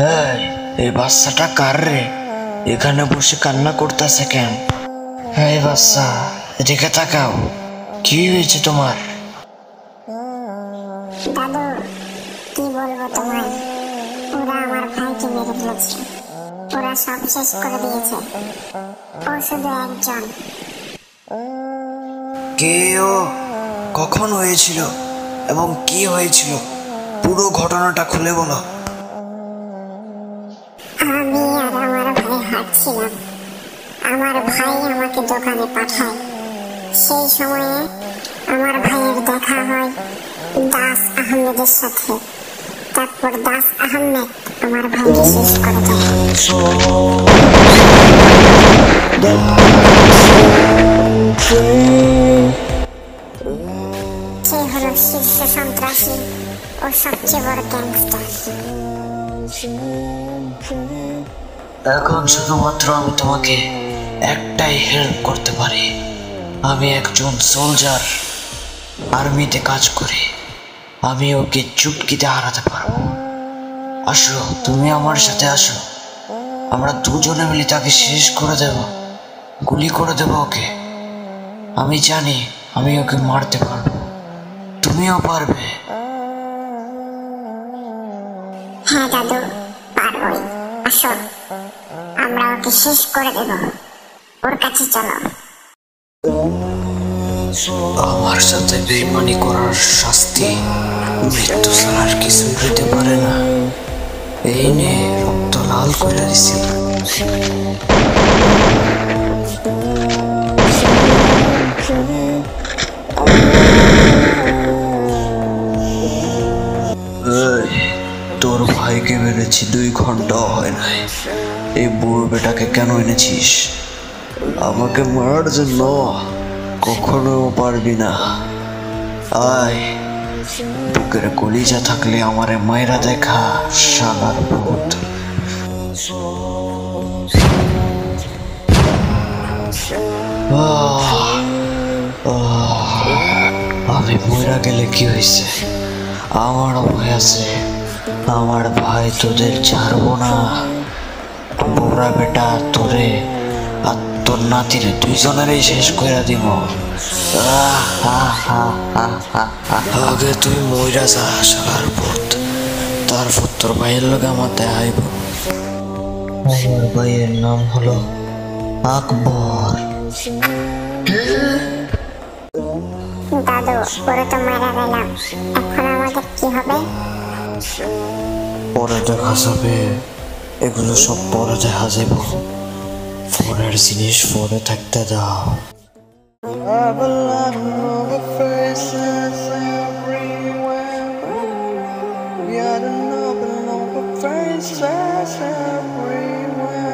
হ্যাঁ, এই বাচ্চাটা কার রে? এখানে বসে কান্না করতেছে কেন? হ্যাঁ বাচ্চা, এদিকে তাকাও। কি হয়েছে তোমার? দাদু, কি বলবো তোমায়, ওরা আমার ভাইকে মেরে ফেলেছে। ওরা সব শেষ করে দিয়েছে। ও শুধু একজন। কে ও? কখন হয়েছিল এবং কি হয়েছিল? পুরো ঘটনাটা খুলে বলো। আমি আর আমার ভাই হাঁটছিলাম। আমার ভাই আমাকে দোকানে পাঠায়। সেই সময়ে আমার ভাইয়ের দেখা হয় দাস আহমেদের সাথে। তারপর দাস আহমেদ আমার ভাইকে শেষ করে দেয়। সে হলো শীর্ষ সন্ত্রাসী ও সবচেয়ে বড় গ্যাংস্টার। এখন শুধুমাত্র আমি তোমাকে একটাই হেল্প করতে পারি। আমি একজন সোলজার, আর্মিতে কাজ করি। আমি ওকে চুটকিতে হারাতে পারবো। আসো, তুমি আমার সাথে আসো। আমরা দুজনে মিলে তাকে শেষ করে দেব, গুলি করে দেব ওকে। আমি জানি আমি ওকে মারতে পারবো, তুমিও পারবে। হ্যাঁ দাদু, পারবই। আসো, আমরা ওকে শেষ করে দেব। ওর কাছে চলো। আমার সাথে বেইমানি করার শাস্তি মৃত্যু ছাড়া আর কিছুই হইতে পারে না। এই নে, রক্ত লাল করে দিছি। তোর ভাইকে মেরেছি, 2 ঘন্টাও হয় নাই। এই বুড়ো বেটাকে কেন এনেছিস? আমাকে মারার জন্য? কখনো পারবি না। আয়, বুকের কলিজা থাকলে আমারে মায়েরা দেখা, শালার ভূত। আমি মইরা গেলে কি হয়েছে? আমারও ভয় আছে। আমার ভাই তোদের ছাড়বো না। বুড়া বেটা তোরে আর তোর নাতিরে দুইজনেরই শেষ করে দিব। আগে তুই মইরা যা, শালার ভূত। তারপর তোর ভাইয়ের লগে আমার দেখাইব। আমার ভাইয়ের নাম হলো আকবর। দাদু, ওরা তো মারা গেলাম। এখন আমাদের কি হবে? পরে দেখা যাবে, এগুলো সব পরে দেখা যাব। পরের জিনিস পরে থাকতে দাও। Faces everywhere.